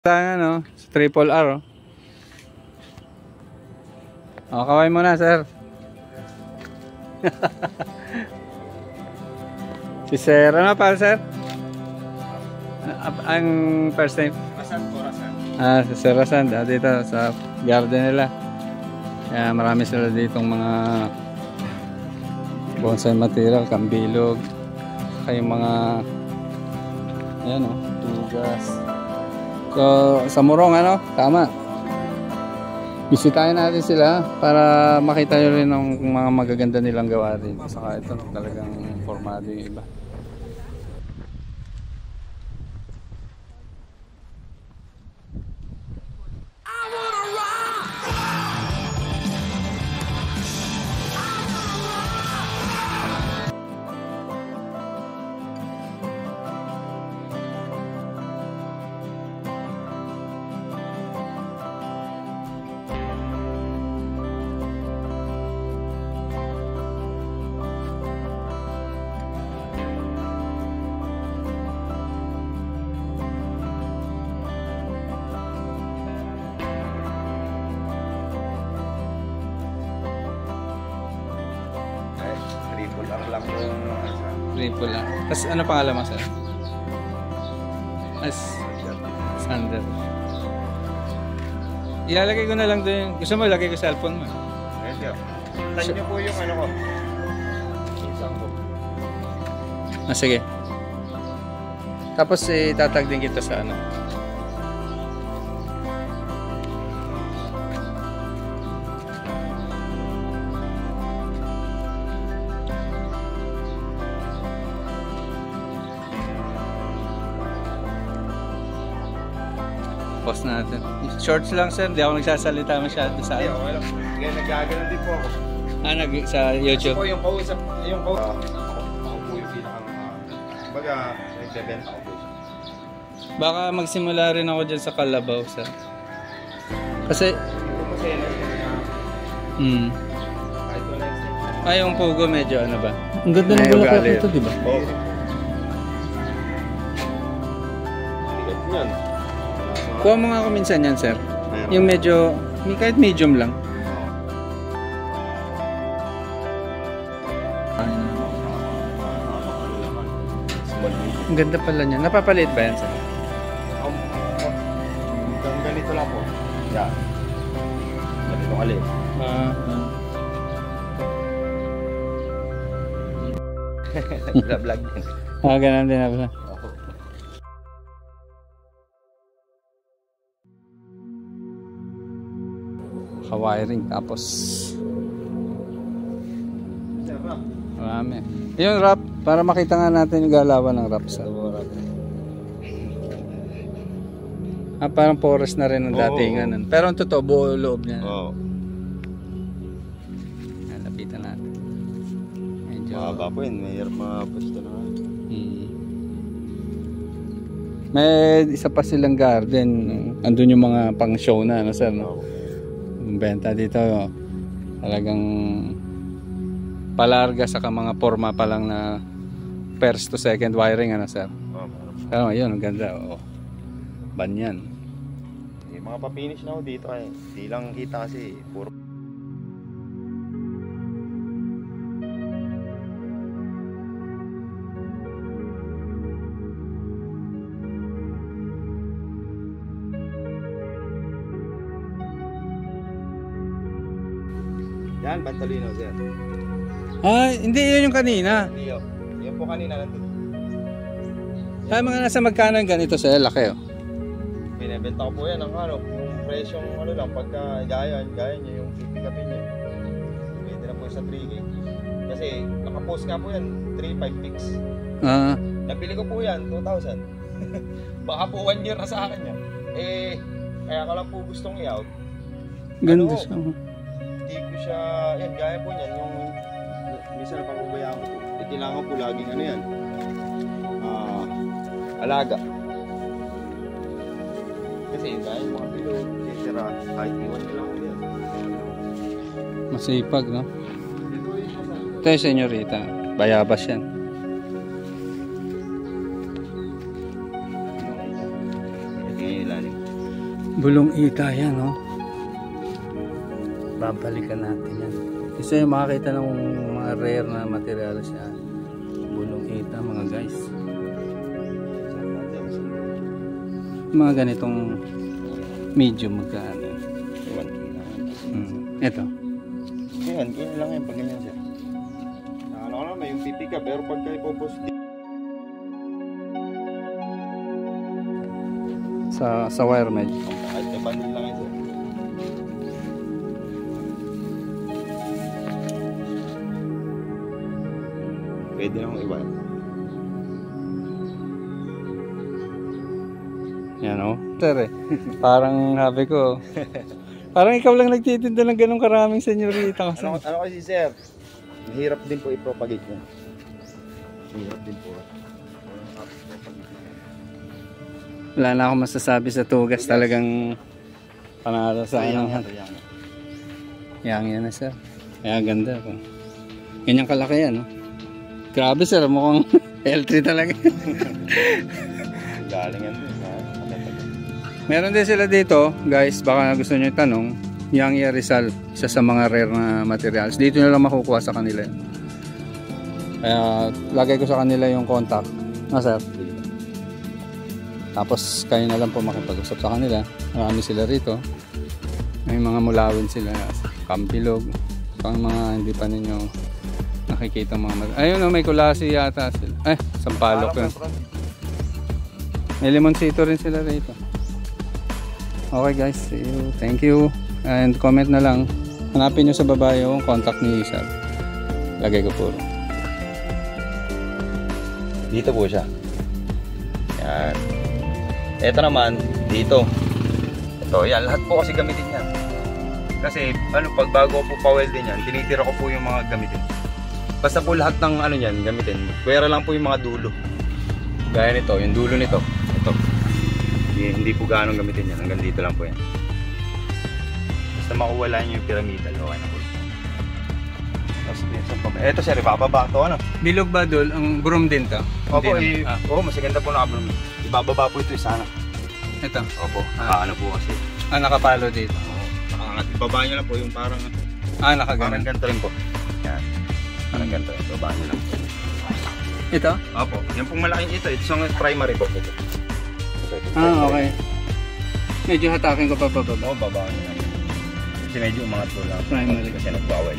Ano, triple R. Oh, kaway mo na, sir. Si sir, ano pa, sir? Ang first name? Rasan po, Rasan. Si Sir Rasan, dito sa garden nila. Kaya marami sila ditong mga bonsai material, kambilog, kayong mga ayan o, tugas. So, sa Morong, ano? Tama. Bisitahin natin sila para makita nyo rin ang mga magaganda nilang gawa rin. Saka ito, talagang formado yung iba. Lang po yung Triple lang. Tapos ano pangalan mo, sir? Sander. Ilalagay ko na lang doon. Gusto mo ilagay ko sa cellphone mo? Medyo. Tan nyo po yung ano ko. Isang po. Sige. Tapos itatag din kita sa ano. Post natin. Shorts lang, sir. Hindi ako nagsasalita masyado sa ano. Okay lang. Kaya nagagano'n din po ako. Sa YouTube? Kasi po yung kausap, ako po yung pinakang, baga, nagbebenta ko po. Baka magsimula rin ako dyan sa Kalabaw, sir. Kasi, kahit wala extension. yung Pugo medyo ano ba? Ang ganda ng bulaklak nito, di ba? Oo. Tigat yan. Kuha mo nga ako minsan yan, sir. Yung medyo, kahit medium lang. Ang ganda pala niya. Napapaliit ba yan, sir? Ganito lang po. Yan. Ganito kaliit. Nag-vlog din. Ganun din na pala. Wiring tapos marami. Yung wrap, para makita nga natin yung galawan ng wrap sa parang forest na rin ang datingan. Pero ang totoo, buo loob niya. Oo. Lapitan natin. Medyo Mahaba po yun, mayroon mga pwesto na. May isa pa silang garden. Andun yung mga pang show na, ano, sir, no? Benta dito, talagang palarga sa mga forma pa lang na first to second wiring, ano, sir? Pero yun, ang ganda. Banyan. Yung mga pa-finish na ako dito eh. Di lang kita kasi puro. Yan, Pantolino, sir. Hindi yun yung kanina. Hindi yun. Yan po kanina nandun. Mga nasa magkano yung ganito, sir? Laki, Binibenta ko po yan ang ano, yung presyong ano lang, pagka gaya nyo yung pick-upin nyo. Pwede na po sa 3K. Kasi nakapost nga po yan, 3-5 picks. Nabili ko po yan, 2,000. Baka po 1 year na sa akin yan. Kaya ko lang po gustong i-out. Ganda siya. Hindi ko siya, yan, gaya po niyan, yung minsan pag-ubayaan ko po. Kailangan po laging ano yan, alaga. Kasi dahil mga bilog, etc. Kahit iwan nila ko yan. Masipag, no? Ito yung senyorita. Bayabas yan. Ito yung ilalim. Bulong ita yan, no? Babalikan natin yan. Kasi makakita ng mga rare na materials yan. Bulong ita, mga guys. Mga ganitong medium magkano. 1K lang. Ito. 1K lang yan pag ganyan siya. Ano ko naman yung pipi ka pero pagka ipopost Sa wire med. kahit may bundle lang ito. Pwede na akong iwan. Yan, oh. Sir, parang sabi ko, parang ikaw lang nagtitinda ng ganong karaming senyorita kasi. Ano kasi sir? Mahirap din po i-propagate niya. Mahirap din po. Wala na akong masasabi sa tugas, talagang panalo sa ano. Yang yan na sir. Kaya ganda po. Ganyang kalaki yan, no? Grabe sir, mukhang L3 talaga. Galing yan din. Meron din sila dito, guys, baka gusto nyo tanong, Yang Rizal, isa sa mga rare na materials. Dito nyo lang makukuha sa kanila. Kaya lagay ko sa kanila yung contact. Sir? Tapos kayo na lang po makipag-usap sa kanila. Marami sila rito. May mga mulawin sila, kampilog, pang mga hindi pa ninyo nakikita mga ayun, may kulasi yata sila. Sampalok yun. May limoncito rin sila rito. Okay guys, see you. Thank you. And comment na lang. Hanapin nyo sa baba yung contact ni Sir. Lagay ko po. Dito po siya. Yan. Ito naman, dito. Ito, yan. Lahat po kasi gamitin yan. Kasi, pag bago ko po pa-welding yan, tinitira ko po yung mga gamitin. Basta po lahat ng yan, gamitin. Pwera lang po yung mga dulo. Gaya nito, yung dulo nito. Ito. Hindi po gaano gamitin yan. Hanggang dito lang po yan. Basta makuwala nyo yung pyramidal. Okay na po. Ito sir, ibababa ito. Bilog ba dul? Ang broom din to? Opo, mas maganda po na broom. Ibababa po ito sana. Ito? Opo, ano po kasi. Nakapalo dito. Ibaba nyo lang po yung parang nakaganan. Parang ganito rin po. Yan. Parang ganito rin. Ibaba nyo lang po. Ito? Opo, yung pong malaking ito yung primary po. Ito. Okay. Medyo hatakin ko pa. Oo, baba nyo lang. Kasi medyo umangat po lang. Primary. Kasi nagbawal.